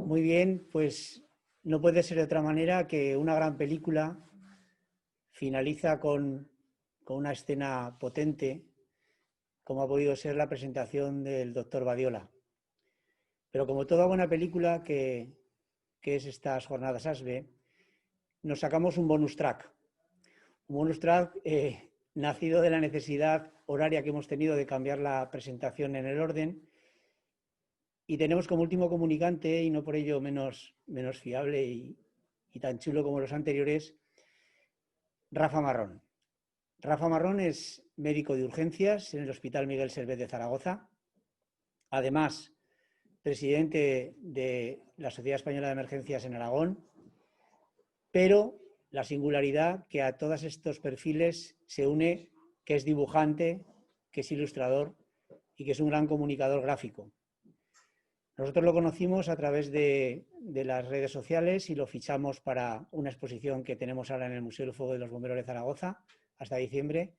Muy bien, pues no puede ser de otra manera que una gran película finaliza con una escena potente, como ha podido ser la presentación del doctor Badiola. Pero como toda buena película que es estas jornadas ASBE, nos sacamos un bonus track. Un bonus track nacido de la necesidad horaria que hemos tenido de cambiar la presentación en el orden. Y tenemos como último comunicante, y no por ello menos fiable y tan chulo como los anteriores, Rafa Marrón. Rafa Marrón es médico de urgencias en el Hospital Miguel Servet de Zaragoza. Además, presidente de la Sociedad Española de Emergencias en Aragón. Pero la singularidad que a todos estos perfiles se une que es dibujante, que es ilustrador y que es un gran comunicador gráfico. Nosotros lo conocimos a través de las redes sociales y lo fichamos para una exposición que tenemos ahora en el Museo del Fuego de los Bomberos de Zaragoza hasta diciembre,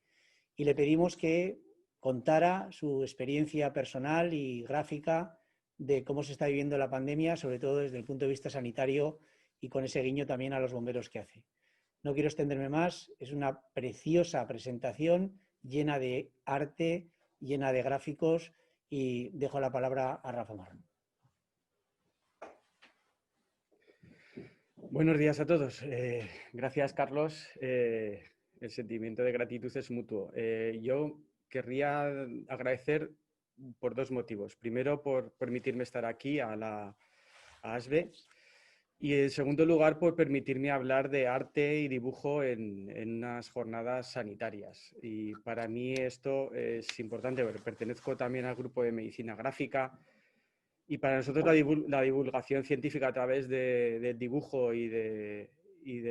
y le pedimos que contara su experiencia personal y gráfica de cómo se está viviendo la pandemia, sobre todo desde el punto de vista sanitario y con ese guiño también a los bomberos que hace. No quiero extenderme más, es una preciosa presentación llena de arte, llena de gráficos, y dejo la palabra a Rafa Marrón. Buenos días a todos. Gracias, Carlos. El sentimiento de gratitud es mutuo. Yo querría agradecer por dos motivos. Primero, por permitirme estar aquí a ASBE, y en segundo lugar, por permitirme hablar de arte y dibujo en unas jornadas sanitarias. Y para mí esto es importante, porque pertenezco también al grupo de medicina gráfica. Y para nosotros la divulgación científica a través del dibujo y de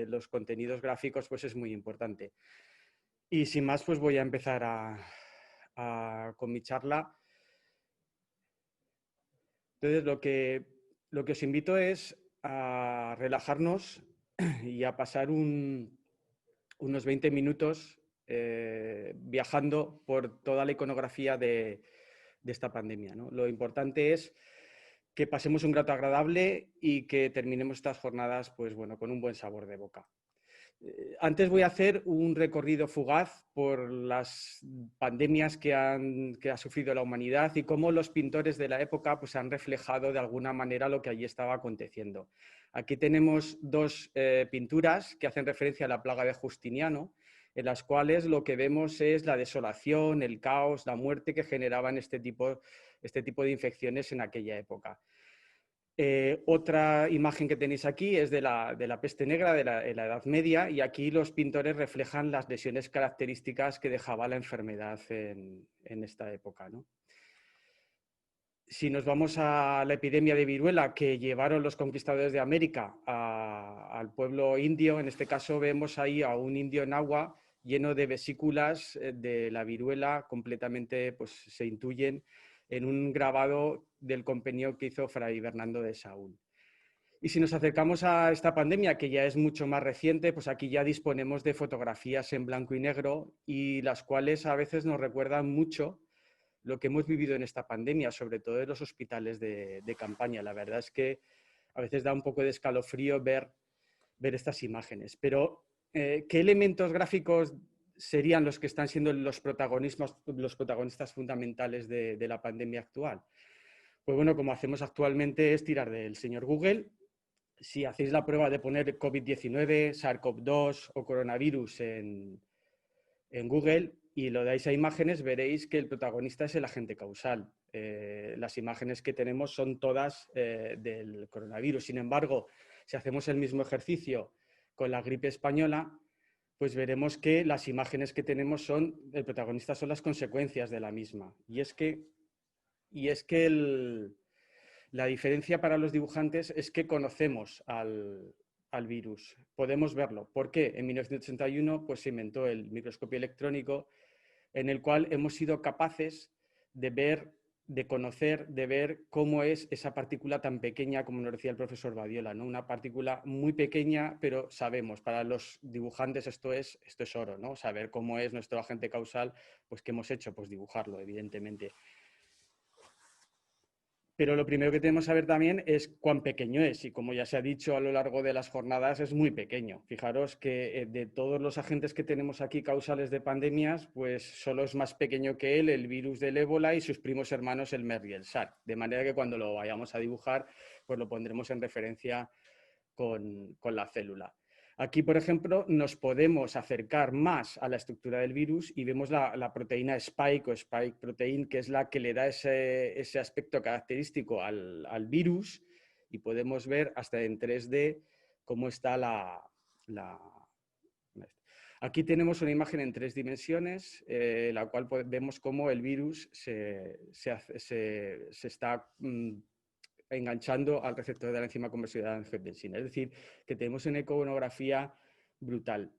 los contenidos gráficos pues es muy importante. Y sin más, pues voy a empezar con mi charla. Entonces, lo que os invito es a relajarnos y a pasar unos 20 minutos viajando por toda la iconografía de esta pandemia, ¿no? Lo importante es que pasemos un rato agradable y que terminemos estas jornadas pues, bueno, con un buen sabor de boca. Antes voy a hacer un recorrido fugaz por las pandemias que ha sufrido la humanidad y cómo los pintores de la época pues, han reflejado de alguna manera lo que allí estaba aconteciendo. Aquí tenemos dos pinturas que hacen referencia a la plaga de Justiniano, en las cuales lo que vemos es la desolación, el caos, la muerte que generaban este tipo de infecciones en aquella época. Otra imagen que tenéis aquí es de la peste negra de la Edad Media, y aquí los pintores reflejan las lesiones características que dejaba la enfermedad en esta época, ¿no? Si nos vamos a la epidemia de viruela que llevaron los conquistadores de América al pueblo indio, en este caso vemos ahí a un indio en agua lleno de vesículas de la viruela, completamente pues, se intuyen en un grabado del compendio que hizo Fray Bernardo de Saúl. Y si nos acercamos a esta pandemia, que ya es mucho más reciente, pues aquí ya disponemos de fotografías en blanco y negro, y las cuales a veces nos recuerdan mucho lo que hemos vivido en esta pandemia, sobre todo en los hospitales de campaña. La verdad es que a veces da un poco de escalofrío ver estas imágenes. Pero, ¿qué elementos gráficos serían los que están siendo los protagonistas fundamentales de la pandemia actual? Pues bueno, como hacemos actualmente es tirar del señor Google. Si hacéis la prueba de poner COVID-19, SARS-CoV-2 o coronavirus en Google y lo dais a imágenes, veréis que el protagonista es el agente causal. Las imágenes que tenemos son todas del coronavirus. Sin embargo, si hacemos el mismo ejercicio con la gripe española, pues veremos que las imágenes que tenemos el protagonista son las consecuencias de la misma. Y es que la diferencia para los dibujantes es que conocemos al virus, podemos verlo. ¿Por qué? En 1981 pues, se inventó el microscopio electrónico, en el cual hemos sido capaces de ver, de conocer, de ver cómo es esa partícula tan pequeña, como nos decía el profesor Badiola, ¿no? Una partícula muy pequeña, pero sabemos, para los dibujantes esto es oro, ¿no? Saber cómo es nuestro agente causal, pues ¿qué hemos hecho? Pues dibujarlo, evidentemente. Pero lo primero que tenemos que saber también es cuán pequeño es, y como ya se ha dicho a lo largo de las jornadas, es muy pequeño. Fijaros que de todos los agentes que tenemos aquí causales de pandemias, pues solo es más pequeño que él el virus del ébola y sus primos hermanos el MERS y el SARS. De manera que cuando lo vayamos a dibujar, pues lo pondremos en referencia con la célula. Aquí, por ejemplo, nos podemos acercar más a la estructura del virus y vemos la proteína spike o spike protein, que es la que le da ese aspecto característico al virus, y podemos ver hasta en 3D cómo está Aquí tenemos una imagen en 3 dimensiones, la cual vemos cómo el virus se está enganchando al receptor de la enzima convertidora de angiotensina. Es decir, que tenemos una iconografía brutal.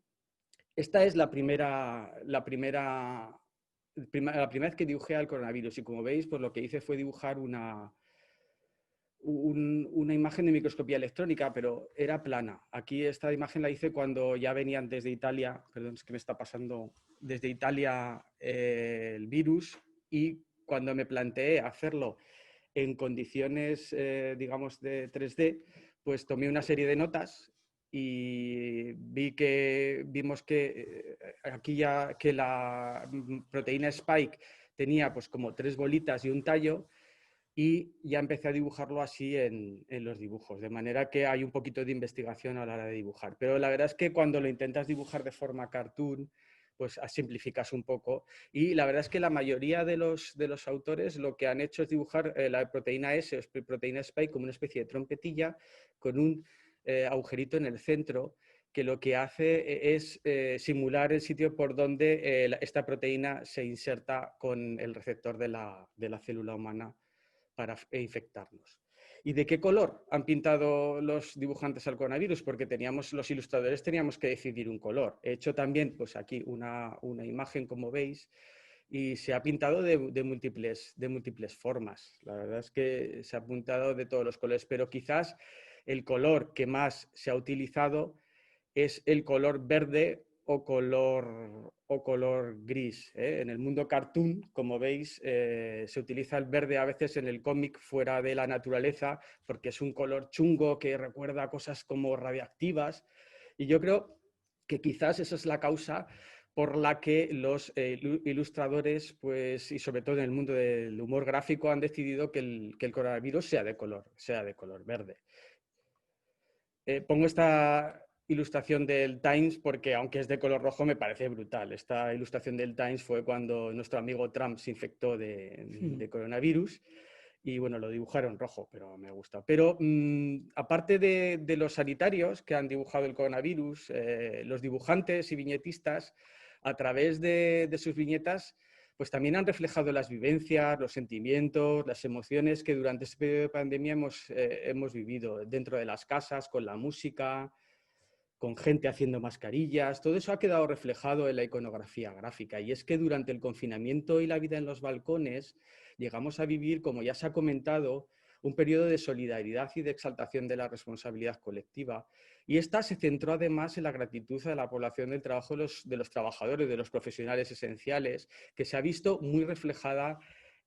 Esta es la primera vez que dibujé al coronavirus, y como veis, pues lo que hice fue dibujar una imagen de microscopía electrónica, pero era plana. Aquí esta imagen la hice cuando ya venían desde Italia, perdón, es que me está pasando, desde Italia el virus, y cuando me planteé hacerlo en condiciones, digamos, de 3D, pues tomé una serie de notas y vimos que aquí ya que la proteína Spike tenía pues como 3 bolitas y un tallo, y ya empecé a dibujarlo así en los dibujos, de manera que hay un poquito de investigación a la hora de dibujar. Pero la verdad es que cuando lo intentas dibujar de forma cartoon, pues simplificas un poco, y la verdad es que la mayoría de los autores lo que han hecho es dibujar la proteína S o proteína Spike como una especie de trompetilla con un agujerito en el centro, que lo que hace es simular el sitio por donde esta proteína se inserta con el receptor de la célula humana para infectarnos. ¿Y de qué color han pintado los dibujantes al coronavirus? Porque los ilustradores teníamos que decidir un color. He hecho también, pues aquí, una imagen, como veis, y se ha pintado de múltiples formas. La verdad es que se ha pintado de todos los colores, pero quizás el color que más se ha utilizado es el color verde o color gris. En el mundo cartoon, como veis, se utiliza el verde a veces en el cómic fuera de la naturaleza, porque es un color chungo que recuerda a cosas como radiactivas, y yo creo que quizás esa es la causa por la que los ilustradores, pues, y sobre todo en el mundo del humor gráfico, han decidido que el coronavirus sea de color verde. Pongo esta ilustración del Times porque, aunque es de color rojo, me parece brutal. Esta ilustración del Times fue cuando nuestro amigo Trump se infectó de coronavirus, y bueno, lo dibujaron rojo, pero me gusta. Pero aparte de los sanitarios que han dibujado el coronavirus, los dibujantes y viñetistas, a través de sus viñetas, pues también han reflejado las vivencias, los sentimientos, las emociones que durante este periodo de pandemia hemos vivido dentro de las casas, con la música, con gente haciendo mascarillas. Todo eso ha quedado reflejado en la iconografía gráfica. Y es que durante el confinamiento y la vida en los balcones llegamos a vivir, como ya se ha comentado, un periodo de solidaridad y de exaltación de la responsabilidad colectiva. Y esta se centró además en la gratitud a la población del trabajo de los trabajadores, de los profesionales esenciales, que se ha visto muy reflejada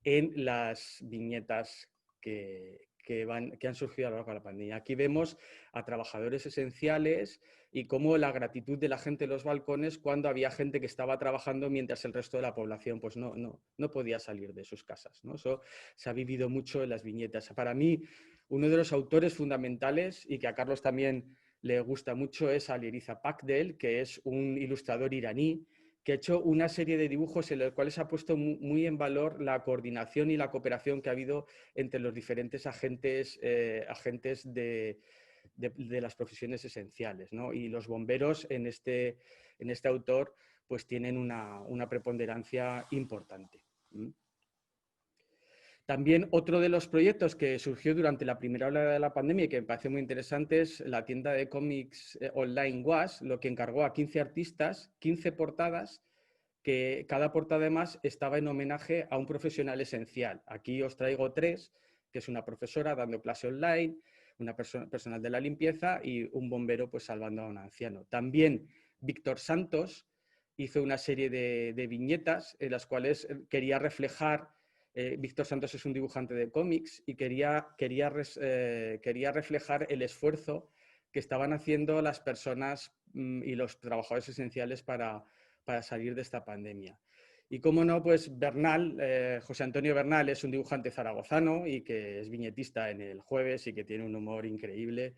en las viñetas que han surgido a lo largo de la pandemia. Aquí vemos a trabajadores esenciales y cómo la gratitud de la gente en los balcones cuando había gente que estaba trabajando mientras el resto de la población pues no podía salir de sus casas, ¿no? Eso se ha vivido mucho en las viñetas. Para mí, uno de los autores fundamentales, y que a Carlos también le gusta mucho, es Alireza Pakdel, que es un ilustrador iraní que ha hecho una serie de dibujos en los cuales ha puesto muy en valor la coordinación y la cooperación que ha habido entre los diferentes agentes de las profesiones esenciales, ¿no? Y los bomberos en este autor pues tienen una preponderancia importante. También otro de los proyectos que surgió durante la primera ola de la pandemia y que me parece muy interesante es la tienda de cómics online Was, lo que encargó a 15 artistas, 15 portadas, que cada portada además estaba en homenaje a un profesional esencial. Aquí os traigo 3, que es una profesora dando clase online, una personal de la limpieza y un bombero pues salvando a un anciano. También Víctor Santos hizo una serie de viñetas en las cuales quería reflejar Víctor Santos es un dibujante de cómics y quería reflejar el esfuerzo que estaban haciendo las personas y los trabajadores esenciales para salir de esta pandemia. Y cómo no, pues Bernal, José Antonio Bernal es un dibujante zaragozano y que es viñetista en El Jueves y que tiene un humor increíble.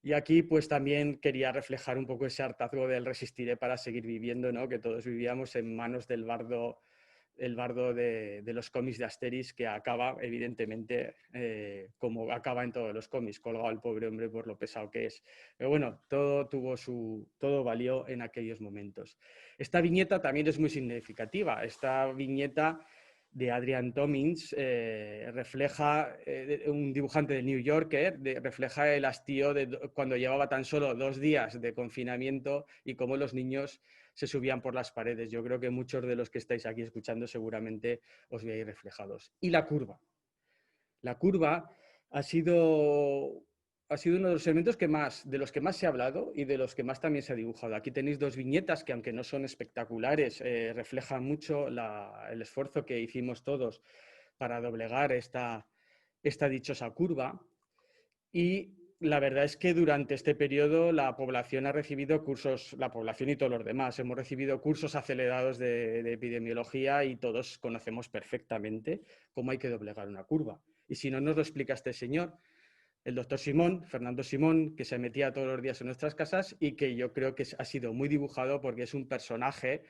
Y aquí pues también quería reflejar un poco ese hartazgo del resistiré para seguir viviendo, ¿no? Que todos vivíamos en manos del bardo, el bardo de los cómics de Asterix, que acaba, evidentemente, como acaba en todos los cómics, colgado el pobre hombre por lo pesado que es. Pero bueno, todo valió en aquellos momentos. Esta viñeta también es muy significativa. Esta viñeta de Adrian Tomins refleja, un dibujante del New Yorker, refleja el hastío de cuando llevaba tan solo 2 días de confinamiento y cómo los niños se subían por las paredes. Yo creo que muchos de los que estáis aquí escuchando seguramente os veáis reflejados. Y la curva. La curva ha sido uno de los elementos de los que más se ha hablado y de los que más también se ha dibujado. Aquí tenéis 2 viñetas que, aunque no son espectaculares, reflejan mucho el esfuerzo que hicimos todos para doblegar esta dichosa curva. Y la verdad es que durante este periodo la población ha recibido cursos, la población y todos los demás, hemos recibido cursos acelerados de epidemiología y todos conocemos perfectamente cómo hay que doblegar una curva. Y si no nos lo explica este señor, el doctor Simón, Fernando Simón, que se metía todos los días en nuestras casas y que yo creo que ha sido muy dibujado porque es un personaje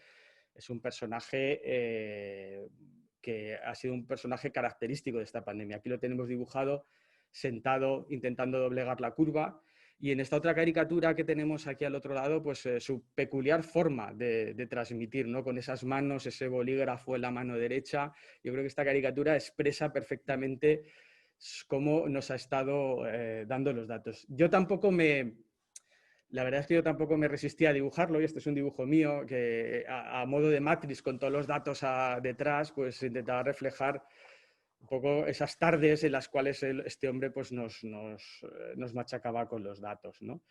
que ha sido un personaje característico de esta pandemia. Aquí lo tenemos dibujado sentado intentando doblegar la curva, y en esta otra caricatura que tenemos aquí al otro lado, pues su peculiar forma de transmitir, ¿no? Con esas manos, ese bolígrafo en la mano derecha. Yo creo que esta caricatura expresa perfectamente cómo nos ha estado dando los datos. La verdad es que yo tampoco me resistía a dibujarlo, y este es un dibujo mío que a modo de Matrix, con todos los datos detrás, pues intentaba reflejar un poco esas tardes en las cuales este hombre pues, nos machacaba con los datos, ¿no?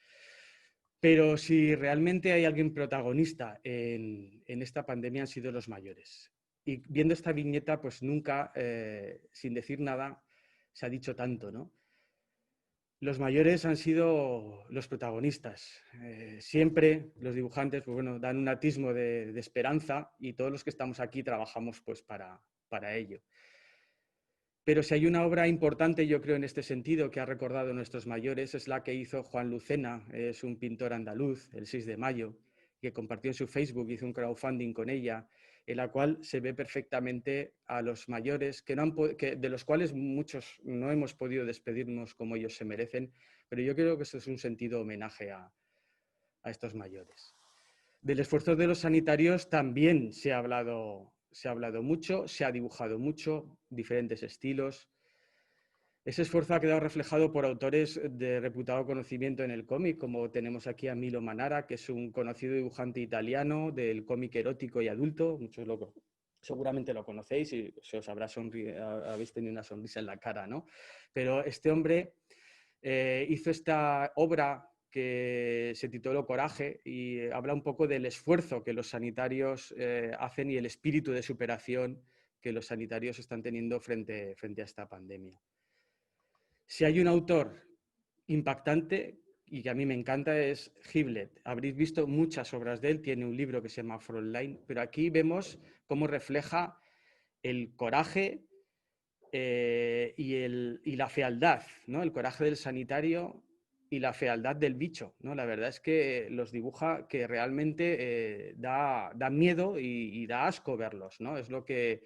Pero si realmente hay alguien protagonista en esta pandemia han sido los mayores. Y viendo esta viñeta, pues nunca, sin decir nada, se ha dicho tanto, ¿no? Los mayores han sido los protagonistas. Siempre los dibujantes, pues bueno, dan un atismo de esperanza, y todos los que estamos aquí trabajamos pues para ello. Pero si hay una obra importante, yo creo, en este sentido, que ha recordado a nuestros mayores, es la que hizo Juan Lucena, es un pintor andaluz, el 6 de mayo, que compartió en su Facebook, hizo un crowdfunding con ella, en la cual se ve perfectamente a los mayores, de los cuales muchos no hemos podido despedirnos como ellos se merecen, pero yo creo que eso es un sentido homenaje a estos mayores. Del esfuerzo de los sanitarios también se ha hablado mucho, se ha dibujado mucho, diferentes estilos. Ese esfuerzo ha quedado reflejado por autores de reputado conocimiento en el cómic, como tenemos aquí a Milo Manara, que es un conocido dibujante italiano del cómic erótico y adulto. Muchos seguramente lo conocéis y se os habéis tenido una sonrisa en la cara, ¿no? Pero este hombre hizo esta obra que se tituló Coraje, y habla un poco del esfuerzo que los sanitarios hacen y el espíritu de superación que los sanitarios están teniendo frente a esta pandemia. Si hay un autor impactante y que a mí me encanta, es Hiblet. Habréis visto muchas obras de él, tiene un libro que se llama Frontline, pero aquí vemos cómo refleja el coraje y la fealdad, ¿no? El coraje del sanitario y la fealdad del bicho, ¿no? La verdad es que los dibuja que realmente da miedo y da asco verlos, ¿no? Es lo que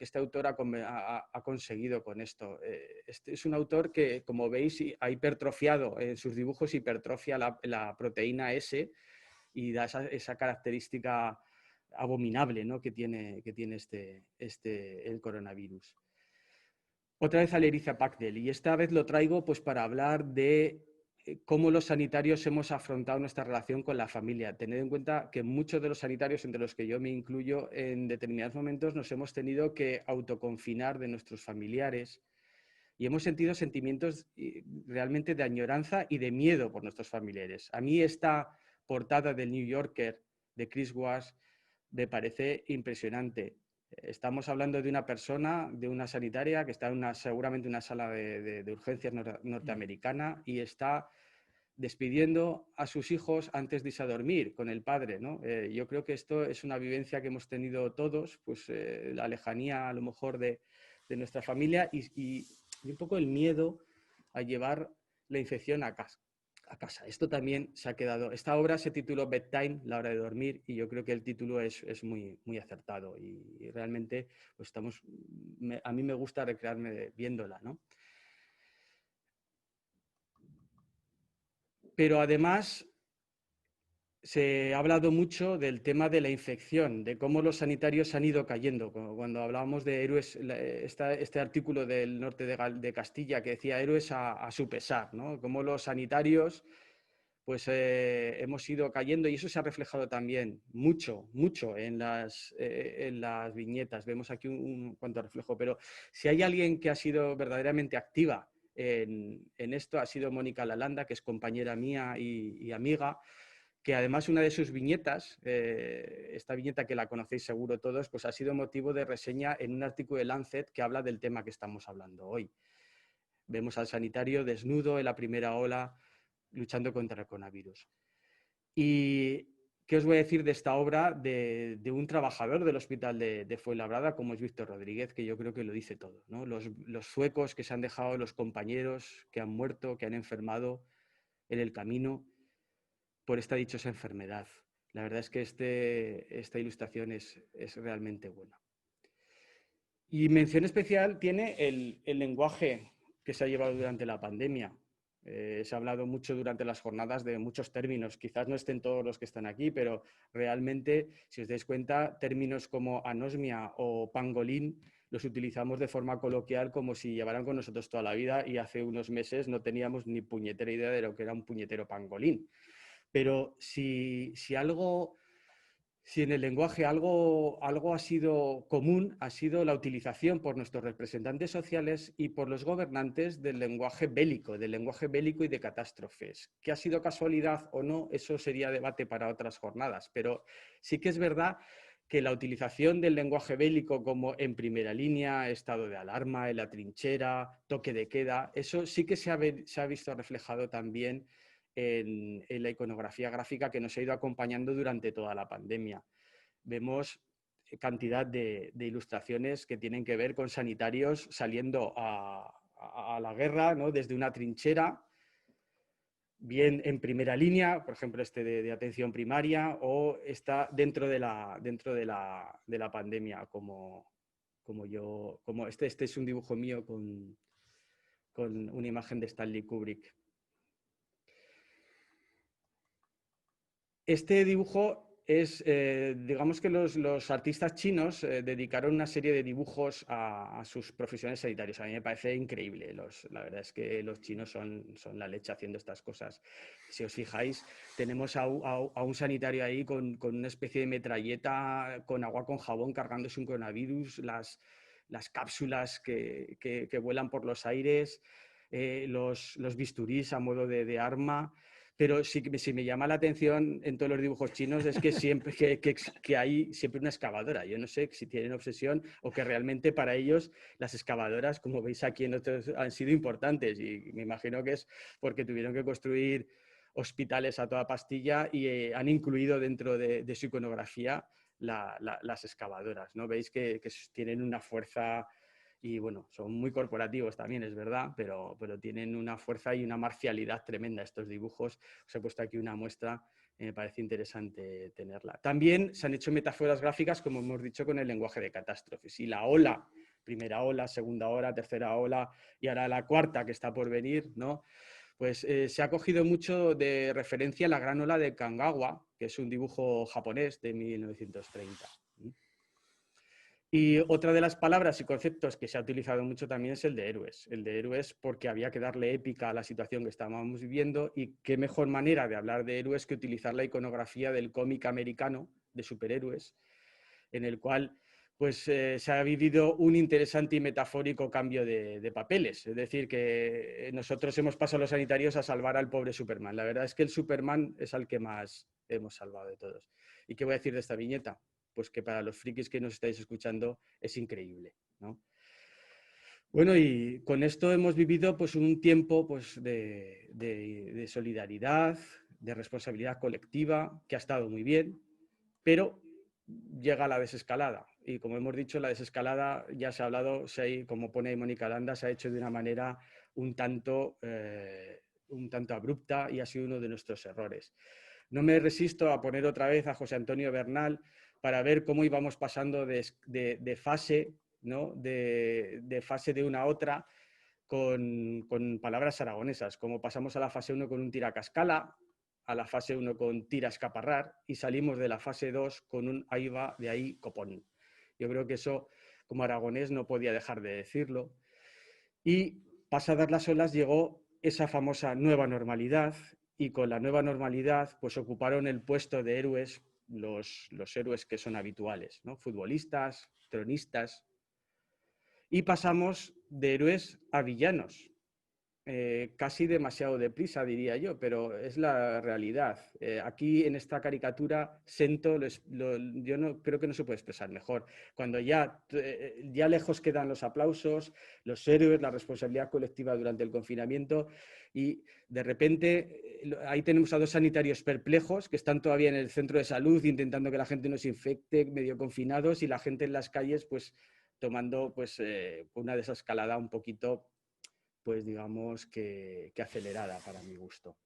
este autor ha conseguido con esto. Este es un autor que, como veis, ha hipertrofiado en sus dibujos, hipertrofia la proteína S, y da esa característica abominable, ¿no? que tiene el coronavirus. Otra vez a Lericia Pacdel, y esta vez lo traigo pues para hablar de cómo los sanitarios hemos afrontado nuestra relación con la familia. Tened en cuenta que muchos de los sanitarios, entre los que yo me incluyo, en determinados momentos nos hemos tenido que autoconfinar de nuestros familiares, y hemos sentido sentimientos realmente de añoranza y de miedo por nuestros familiares. A mí esta portada del New Yorker de Chris Wass me parece impresionante. Estamos hablando de una persona, de una sanitaria que está en seguramente una sala de urgencias norteamericana y está despidiendo a sus hijos antes de irse a dormir con el padre, ¿no? Yo creo que esto es una vivencia que hemos tenido todos, pues la lejanía a lo mejor de nuestra familia y un poco el miedo a llevar la infección a casa. Esto también se ha quedado. Esta obra se tituló Bedtime, la hora de dormir, y yo creo que el título es muy, muy acertado y realmente pues a mí me gusta recrearme viéndola, ¿no? Pero además se ha hablado mucho del tema de la infección, de cómo los sanitarios han ido cayendo. Cuando hablábamos de héroes, este artículo del norte de Castilla que decía héroes a su pesar, ¿no? Cómo los sanitarios pues hemos ido cayendo y eso se ha reflejado también mucho en las viñetas. Vemos aquí un cuanto reflejo, pero si hay alguien que ha sido verdaderamente activa en esto, ha sido Mónica Lalanda, que es compañera mía y amiga, que además una de sus viñetas, esta viñeta que la conocéis seguro todos, pues ha sido motivo de reseña en un artículo de Lancet que habla del tema que estamos hablando hoy. Vemos al sanitario desnudo en la primera ola luchando contra el coronavirus. ¿Y qué os voy a decir de esta obra de un trabajador del hospital de Fuenlabrada, como es Víctor Rodríguez, que yo creo que lo dice todo, ¿no? Los suecos que se han dejado, los compañeros que han muerto, que han enfermado en el camino por esta dichosa enfermedad. La verdad es que esta ilustración es realmente buena. Y mención especial tiene el lenguaje que se ha llevado durante la pandemia. Se ha hablado mucho durante las jornadas de muchos términos. Quizás no estén todos los que están aquí, pero realmente, si os dais cuenta, términos como anosmia o pangolín los utilizamos de forma coloquial como si llevaran con nosotros toda la vida y hace unos meses no teníamos ni puñetera idea de lo que era un puñetero pangolín. Pero si en el lenguaje algo ha sido común, ha sido la utilización por nuestros representantes sociales y por los gobernantes del lenguaje bélico y de catástrofes. ¿Que ha sido casualidad o no? Eso sería debate para otras jornadas, pero sí que es verdad que la utilización del lenguaje bélico como en primera línea, estado de alarma, en la trinchera, toque de queda, eso sí que se ha visto reflejado también en la iconografía gráfica que nos ha ido acompañando durante toda la pandemia. Vemos cantidad de ilustraciones que tienen que ver con sanitarios saliendo a la guerra, ¿no? Desde una trinchera, bien en primera línea, por ejemplo de atención primaria, o está dentro de la pandemia, como este es un dibujo mío con una imagen de Stanley Kubrick. Este dibujo es, digamos que los artistas chinos dedicaron una serie de dibujos a sus profesionales sanitarios. A mí me parece increíble. La verdad es que los chinos son la leche haciendo estas cosas. Si os fijáis, tenemos a un sanitario ahí con una especie de metralleta, con agua con jabón, cargándose un coronavirus, las cápsulas que vuelan por los aires, los bisturís a modo de arma. Pero sí que me llama la atención en todos los dibujos chinos es que siempre que hay siempre una excavadora. Yo no sé si tienen obsesión o que realmente para ellos las excavadoras, como veis aquí en otros, han sido importantes y me imagino que es porque tuvieron que construir hospitales a toda pastilla y han incluido dentro de su iconografía las excavadoras, ¿no? Veis que tienen una fuerza. Y bueno, son muy corporativos también, es verdad, pero tienen una fuerza y una marcialidad tremenda estos dibujos. Os he puesto aquí una muestra, me parece interesante tenerla. También se han hecho metáforas gráficas, como hemos dicho, con el lenguaje de catástrofes. Y la ola, primera ola, segunda ola, tercera ola y ahora la cuarta que está por venir, ¿no? Pues se ha cogido mucho de referencia a la gran ola de Kanagawa, que es un dibujo japonés de 1930. Y otra de las palabras y conceptos que se ha utilizado mucho también es el de héroes. El de héroes porque había que darle épica a la situación que estábamos viviendo y qué mejor manera de hablar de héroes que utilizar la iconografía del cómic americano de superhéroes, en el cual pues, se ha vivido un interesante y metafórico cambio de papeles. Es decir, que nosotros hemos pasado los sanitarios a salvar al pobre Superman. La verdad es que el Superman es al que más hemos salvado de todos. ¿Y qué voy a decir de esta viñeta? pues que para los frikis que nos estáis escuchando es increíble, ¿no? Bueno, y con esto hemos vivido pues un tiempo pues, de solidaridad, de responsabilidad colectiva, que ha estado muy bien, pero llega la desescalada. Y como hemos dicho, la desescalada, ya se ha hablado, como pone Mónica Landa, se ha hecho de una manera un tanto abrupta y ha sido uno de nuestros errores. No me resisto a poner otra vez a José Antonio Bernal para ver cómo íbamos pasando de fase, ¿no? de fase de una a otra con palabras aragonesas, como pasamos a la fase 1 con un tiracascala, a la fase 1 con tira escaparrar y salimos de la fase 2 con un ahí va, de ahí copón. Yo creo que eso, como aragonés, no podía dejar de decirlo. Y pasadas las olas llegó esa famosa nueva normalidad y con la nueva normalidad pues ocuparon el puesto de héroes los héroes que son habituales, ¿no? Futbolistas, tronistas, y pasamos de héroes a villanos. Casi demasiado deprisa, diría yo, pero es la realidad. Aquí en esta caricatura, Sento, yo no, creo que no se puede expresar mejor. Cuando ya lejos quedan los aplausos, los héroes, la responsabilidad colectiva durante el confinamiento y de repente ahí tenemos a dos sanitarios perplejos que están todavía en el centro de salud intentando que la gente no se infecte, medio confinados y la gente en las calles pues tomando pues una desescalada un poquito pues digamos que acelerada para mi gusto.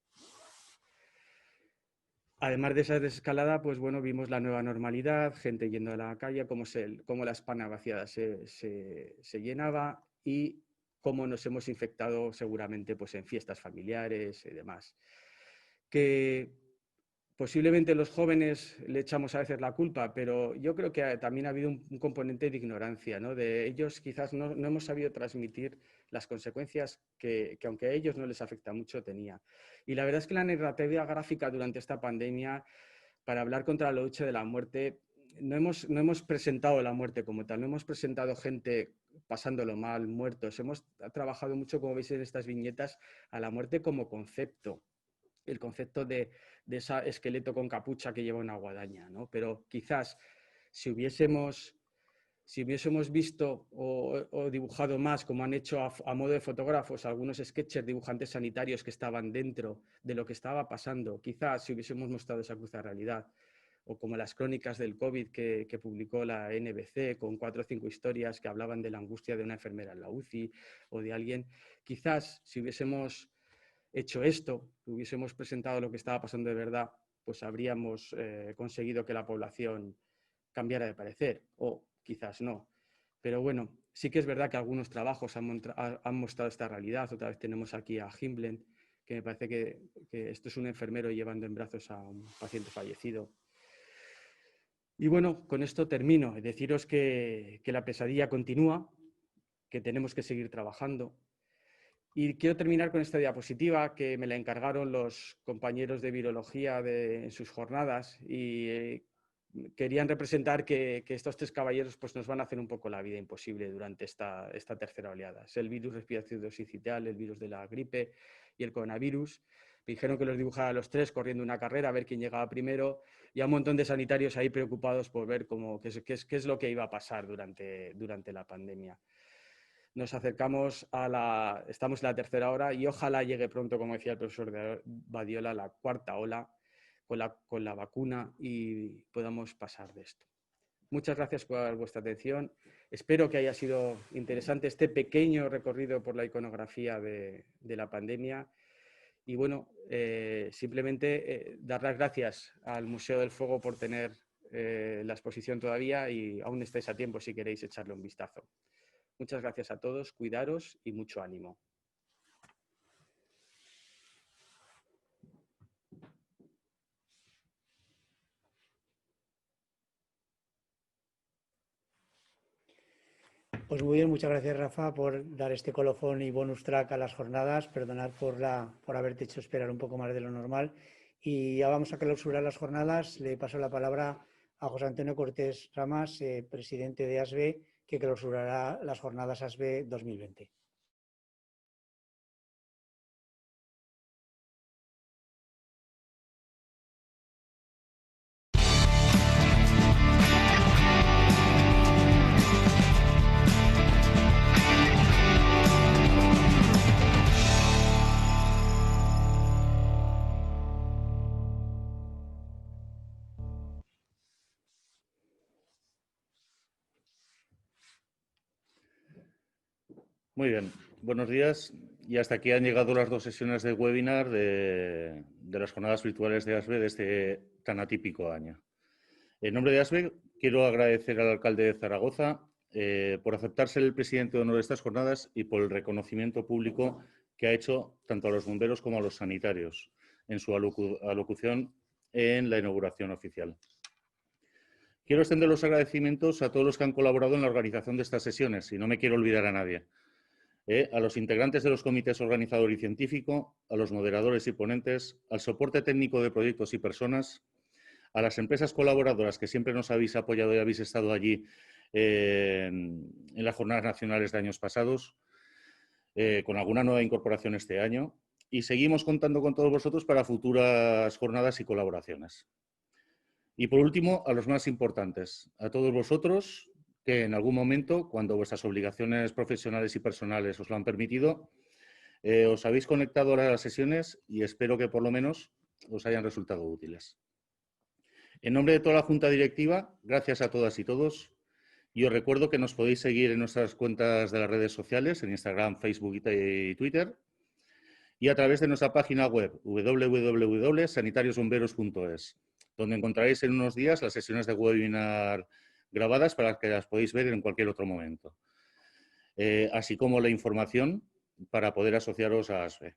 Además de esa desescalada, pues bueno, vimos la nueva normalidad, gente yendo a la calle, cómo la España vaciada se llenaba y cómo nos hemos infectado seguramente pues en fiestas familiares y demás. Que posiblemente los jóvenes le echamos a veces la culpa, pero yo creo que también ha habido un componente de ignorancia, ¿no? De ellos quizás no hemos sabido transmitir las consecuencias que aunque a ellos no les afecta mucho, tenía. Y la verdad es que la narrativa gráfica durante esta pandemia, para hablar contra la lucha de la muerte, no hemos presentado la muerte como tal, no hemos presentado gente pasándolo mal, muertos. Hemos trabajado mucho, como veis en estas viñetas, a la muerte como concepto. El concepto de ese esqueleto con capucha que lleva una guadaña, ¿no? Pero quizás si hubiésemos visto o dibujado más, como han hecho a modo de fotógrafos, algunos sketches dibujantes sanitarios que estaban dentro de lo que estaba pasando, quizás si hubiésemos mostrado esa cruda realidad, o como las crónicas del COVID que publicó la NBC con 4 o 5 historias que hablaban de la angustia de una enfermera en la UCI o de alguien, quizás si hubiésemos hecho esto, hubiésemos presentado lo que estaba pasando de verdad, pues habríamos conseguido que la población cambiara de parecer, o quizás no. Pero bueno, sí que es verdad que algunos trabajos han mostrado esta realidad. Otra vez tenemos aquí a Himblen, que me parece que esto es un enfermero llevando en brazos a un paciente fallecido. Y bueno, con esto termino. Deciros que la pesadilla continúa, que tenemos que seguir trabajando. Y quiero terminar con esta diapositiva que me la encargaron los compañeros de virología en sus jornadas y querían representar que estos 3 caballeros pues, nos van a hacer un poco la vida imposible durante esta tercera oleada. Es el virus respiratorio sincitial, el virus de la gripe y el coronavirus. Me dijeron que los dibujara a los 3 corriendo una carrera a ver quién llegaba primero y a un montón de sanitarios ahí preocupados por ver qué es lo que iba a pasar durante la pandemia. Nos acercamos estamos en la tercera hora y ojalá llegue pronto, como decía el profesor Badiola, la 4ª ola con la vacuna y podamos pasar de esto. Muchas gracias por vuestra atención. Espero que haya sido interesante este pequeño recorrido por la iconografía de la pandemia. Y bueno, simplemente dar las gracias al Museo del Fuego por tener la exposición todavía y aún estáis a tiempo si queréis echarle un vistazo. Muchas gracias a todos, cuidaros y mucho ánimo. Pues muy bien, muchas gracias Rafa por dar este colofón y bonus track a las jornadas. Perdonad por haberte hecho esperar un poco más de lo normal. Y ya vamos a clausurar las jornadas. Le paso la palabra a José Antonio Cortés Ramas, presidente de ASBE, que clausurará las jornadas ASBE 2020. Muy bien, buenos días. Y hasta aquí han llegado las 2 sesiones de webinar de las jornadas virtuales de ASBE de este tan atípico año. En nombre de ASBE, quiero agradecer al alcalde de Zaragoza por aceptar ser el presidente de honor de estas jornadas y por el reconocimiento público que ha hecho tanto a los bomberos como a los sanitarios en su alocución en la inauguración oficial. Quiero extender los agradecimientos a todos los que han colaborado en la organización de estas sesiones y no me quiero olvidar a nadie. A los integrantes de los comités organizador y científico, a los moderadores y ponentes, al soporte técnico de proyectos y personas, a las empresas colaboradoras que siempre nos habéis apoyado y habéis estado allí en las jornadas nacionales de años pasados, con alguna nueva incorporación este año, y seguimos contando con todos vosotros para futuras jornadas y colaboraciones. Y por último, a los más importantes, a todos vosotros que en algún momento, cuando vuestras obligaciones profesionales y personales os lo han permitido, os habéis conectado a las sesiones y espero que por lo menos os hayan resultado útiles. En nombre de toda la Junta Directiva, gracias a todas y todos. Y os recuerdo que nos podéis seguir en nuestras cuentas de las redes sociales, en Instagram, Facebook y Twitter, y a través de nuestra página web www.sanitariosbomberos.es, donde encontraréis en unos días las sesiones de webinar grabadas para que las podáis ver en cualquier otro momento, así como la información para poder asociaros a ASBE.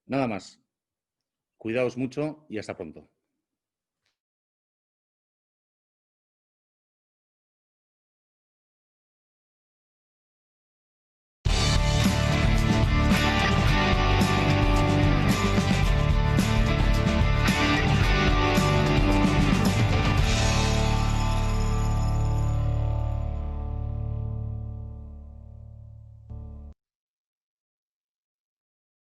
Nada más. Cuidaos mucho y hasta pronto.